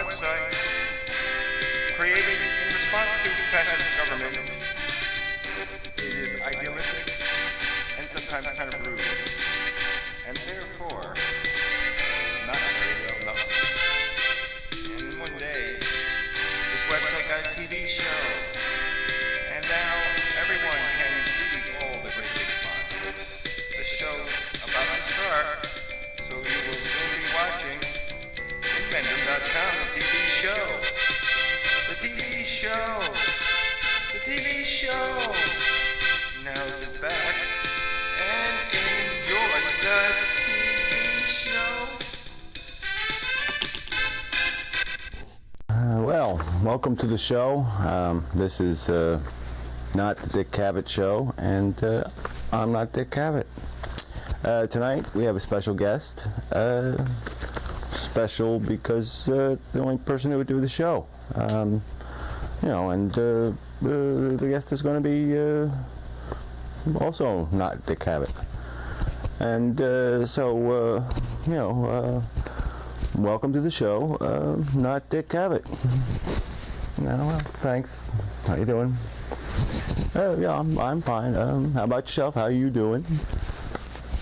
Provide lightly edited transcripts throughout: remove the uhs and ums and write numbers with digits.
website, created in response to fascist government. It is idealistic and sometimes kind of rude, and therefore not very well known. And then one day, this website got a TV show, and now everyone can see all the great big fun. The show's about to start, so you will soon be watching Inmendham.com, the TV show. The TV show. The TV show. Now sit back and enjoy the TV show. Well, welcome to the show. This is not the Dick Cavett show, and I'm not Dick Cavett. Tonight we have a special guest. Special because it's the only person who would do the show. You know, and the guest is going to be also not Dick Cavett. And so, you know, welcome to the show, not Dick Cavett. Well, thanks. How you doing? Yeah, I'm fine. How about yourself? How are you doing?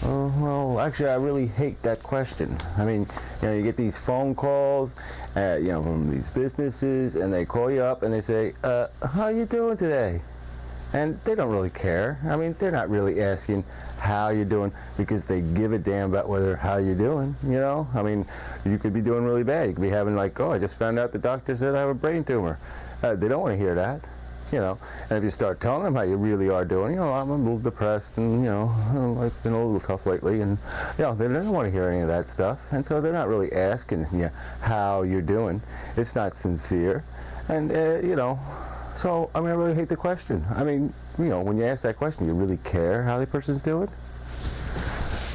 Well, actually, I really hate that question. I mean, you know, you get these phone calls, you know, from these businesses, and they call you up and they say, how you doing today? And they don't really care. I mean, they're not really asking how you're doing because they give a damn about how you're doing, you know? I mean, you could be doing really bad. You could be having like, oh, I just found out the doctor said I have a brain tumor. They don't want to hear that, you know? And if you start telling them how you really are doing, you know, I'm a little depressed and, you know, life's been a little tough lately, and, you know, they don't want to hear any of that stuff. And so they're not really asking you how you're doing. It's not sincere. And, you know, so, I mean, I really hate the question. I mean, you know, when you ask that question, you really care how the person's doing?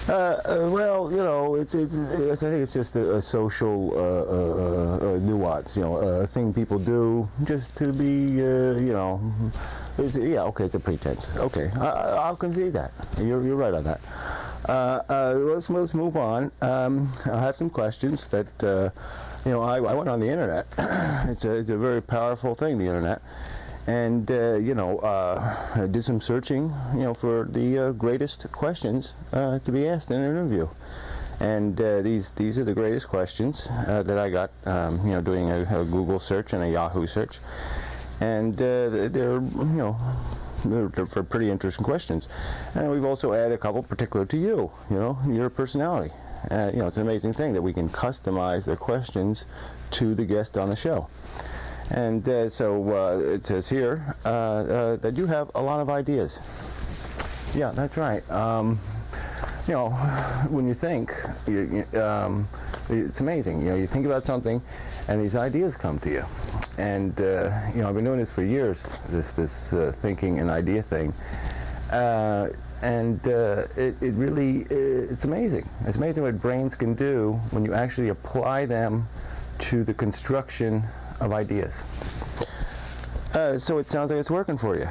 Well, you know, I think it's just a social nuance, you know, a thing people do just to be, you know, yeah, okay, it's a pretense. Okay, I'll concede that. You're right on that. Let's move on. I have some questions that, you know, I went on the internet. It's a very powerful thing, the internet. And, you know, I did some searching, you know, for the greatest questions to be asked in an interview. And these are the greatest questions that I got, you know, doing a Google search and a Yahoo search. And they're, you know, they're for pretty interesting questions. And we've also added a couple particular to you, you know, your personality. You know, it's an amazing thing that we can customize the questions to the guest on the show. And so it says here that you have a lot of ideas. Yeah, that's right. You know, when you think, it's amazing. You know, you think about something, and these ideas come to you. And you know, I've been doing this for years. This thinking and idea thing. And it really, it's amazing. It's amazing what brains can do when you actually apply them to the construction of ideas. So it sounds like it's working for you,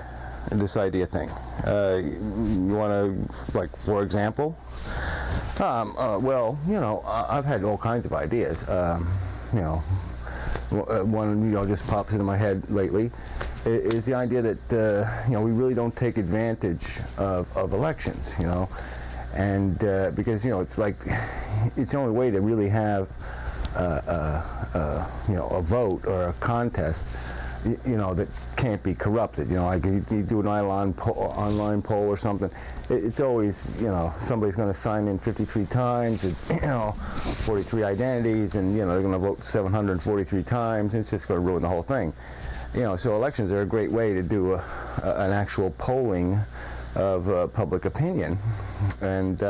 this idea thing. You want to, like, for example? Well, you know, I've had all kinds of ideas. You know, one, you know, just pops into my head lately is the idea that, you know, we really don't take advantage of elections, you know, and because, you know, it's like, it's the only way to really have you know, a vote or a contest, you know, that can't be corrupted. You know, like you do an online poll or something, it's always, you know, somebody's going to sign in 53 times, and, you know, 43 identities, and, you know, they're going to vote 743 times. It's just going to ruin the whole thing. You know, so elections are a great way to do an actual polling of public opinion. And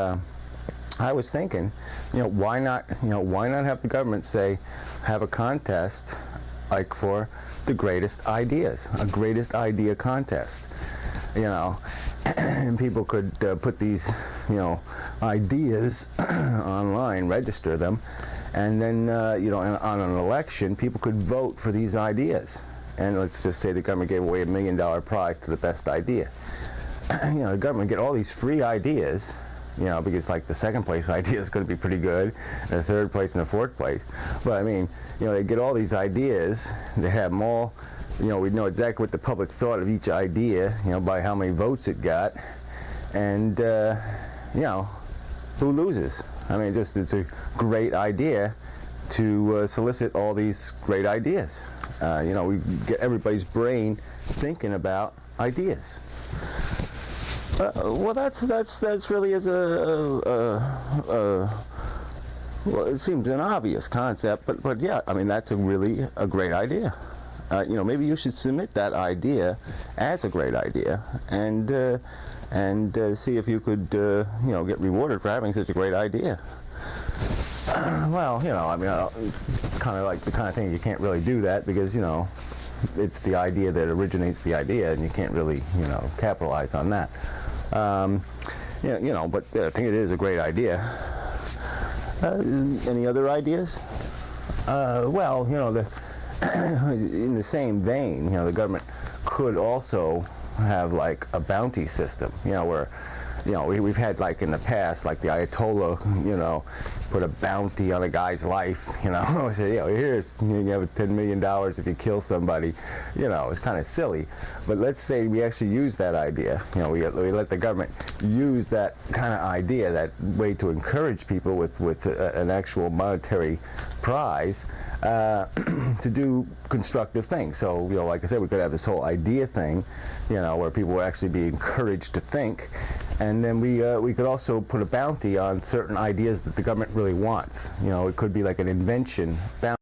I was thinking, you know, why not have the government say, have a contest like for the greatest ideas, a greatest idea contest, you know, and people could put these, you know, ideas online, register them, and then, you know, on an election, people could vote for these ideas. And let's just say the government gave away $1 million prize to the best idea. You know, the government get all these free ideas, because like the second place idea is going to be pretty good, and the third place and the fourth place. But I mean, they get all these ideas, they have them all, we know exactly what the public thought of each idea, by how many votes it got, and who loses? I mean, it's a great idea to solicit all these great ideas. We get everybody's brain thinking about ideas. Well, that's really well, it seems an obvious concept, but yeah, I mean, that's really a great idea. Maybe you should submit that idea as a great idea, and see if you could, get rewarded for having such a great idea. Well, I mean, kind of like the kind of thing you can't really do that because, it's the idea that originates the idea, and you can't really, capitalize on that. But I think it is a great idea. Any other ideas? Well, in the same vein, the government could also have like a bounty system, where we've had, like, in the past, like the Ayatollah, put a bounty on a guy's life, say, here's, you have $10 million if you kill somebody, it's kind of silly. But let's say we actually use that idea, we let the government use that kind of idea, that way to encourage people with an actual monetary prize, to do constructive things. So, like I said, we could have this whole idea thing, where people would actually be encouraged to think, and then we could also put a bounty on certain ideas that the government really wants. It could be like an invention bounty.